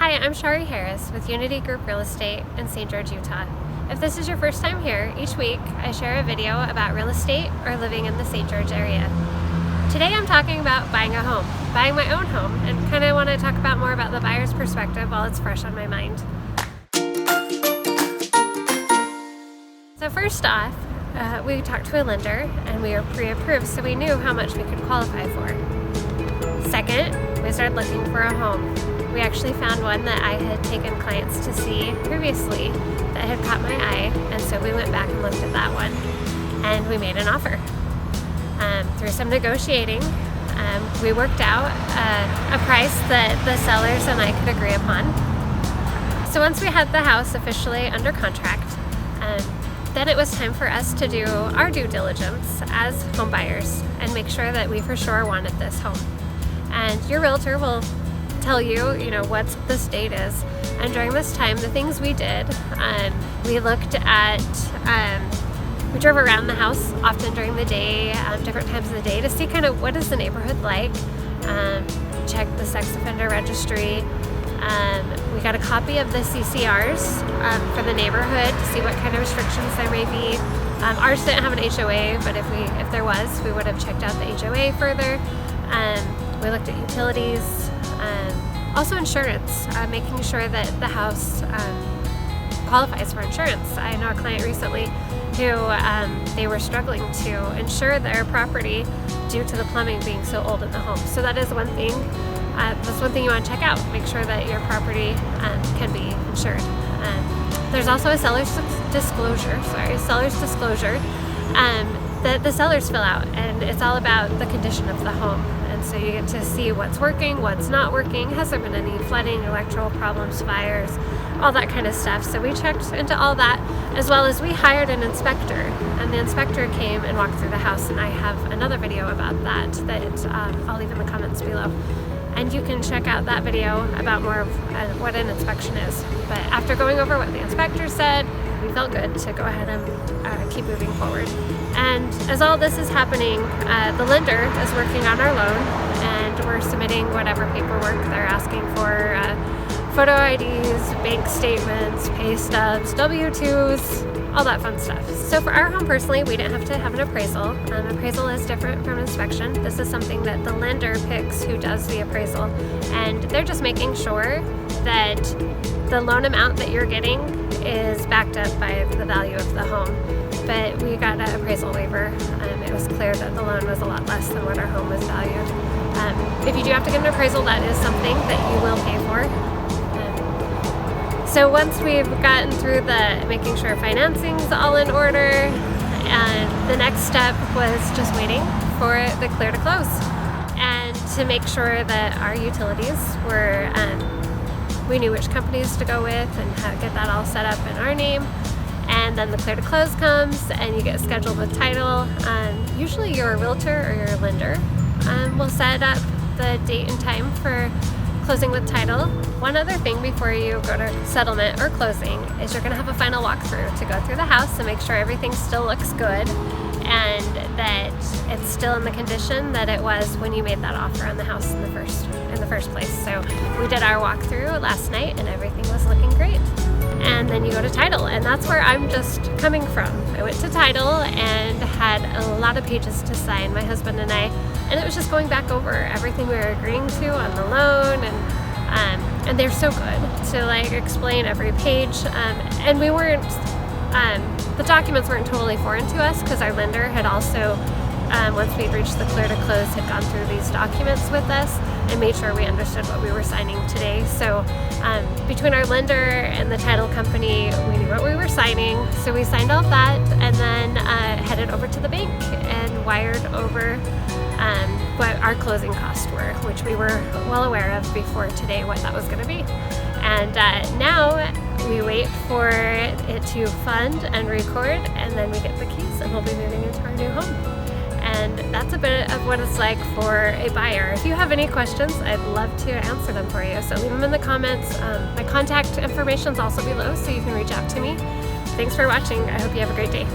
Hi, I'm Sharee Harris with Unity Group Real Estate in St. George, Utah. If this is your first time here, each week I share a video about real estate or living in the St. George area. Today I'm talking about buying a home, buying my own home, and kind of want to talk about more about the buyer's perspective while it's fresh on my mind. So first off, we talked to a lender and we were pre-approved, so we knew how much we could qualify for. Second, we started looking for a home. We actually found one that I had taken clients to see previously that had caught my eye, and so we went back and looked at that one and we made an offer. Through some negotiating, we worked out a price that the sellers and I could agree upon. So once we had the house officially under contract, then it was time for us to do our due diligence as home buyers and make sure that we for sure wanted this home. And your realtor will tell you, what the state is. And during this time, the things we did, we looked at, we drove around the house often during the day, different times of the day to see kind of what is the neighborhood like, check the sex offender registry. We got a copy of the CCRs for the neighborhood to see what kind of restrictions there may be. Ours didn't have an HOA, but if there was, we would have checked out the HOA further. We looked at utilities, also insurance, making sure that the house qualifies for insurance. I know a client recently who they were struggling to insure their property due to the plumbing being so old in the home. So that is one thing. That's one thing you want to check out. Make sure that your property can be insured. There's also a seller's disclosure that the sellers fill out, and it's all about the condition of the home. And so you get to see what's working, what's not working, has there been any flooding, electrical problems, fires, all that kind of stuff. So we checked into all that, as well as we hired an inspector, and the inspector came and walked through the house, and I have another video about that I'll leave in the comments below. And you can check out that video about more of what an inspection is. But after going over what the inspector said, we felt good to go ahead and keep moving forward. And as all this is happening, the lender is working on our loan, and we're submitting whatever paperwork they're asking for, photo IDs, bank statements, pay stubs, W-2s, all that fun stuff. So for our home personally, we didn't have to have an appraisal. Appraisal is different from inspection. This is something that the lender picks who does the appraisal, and they're just making sure that the loan amount that you're getting is backed up by the value of the home. But we got an appraisal waiver. It was clear that the loan was a lot less than what our home was valued. If you do have to get an appraisal, that is something that you will pay for. So once we've gotten through the making sure financing's all in order, and the next step was just waiting for the clear to close and to make sure that our utilities were, we knew which companies to go with and how to get that all set up in our name. And then the clear to close comes and you get scheduled with title. Usually your realtor or your lender will set up the date and time for closing with title. One other thing before you go to settlement or closing is you're going to have a final walkthrough to go through the house and make sure everything still looks good and that it's still in the condition that it was when you made that offer on the house in the first place. So we did our walkthrough last night and everything was looking great. And then you go to title, and that's where I'm just coming from. I went to title and had a lot of pages to sign, my husband and I, and it was just going back over everything we were agreeing to on the loan, and they're so good to explain every page. And we weren't, the documents weren't totally foreign to us because our lender had also, once we'd reached the clear to close, had gone through these documents with us and made sure we understood what we were signing today. So between our lender and the title company, we knew what we were signing. So we signed all that and then headed over to the bank and wired over what our closing costs were, which we were well aware of before today what that was going to be. And now we wait for it to fund and record, and then we get the keys and we'll be moving into our new home. And that's a bit of what it's like for a buyer. If you have any questions, I'd love to answer them for you. So leave them in the comments. My contact information is also below, so you can reach out to me. Thanks for watching. I hope you have a great day.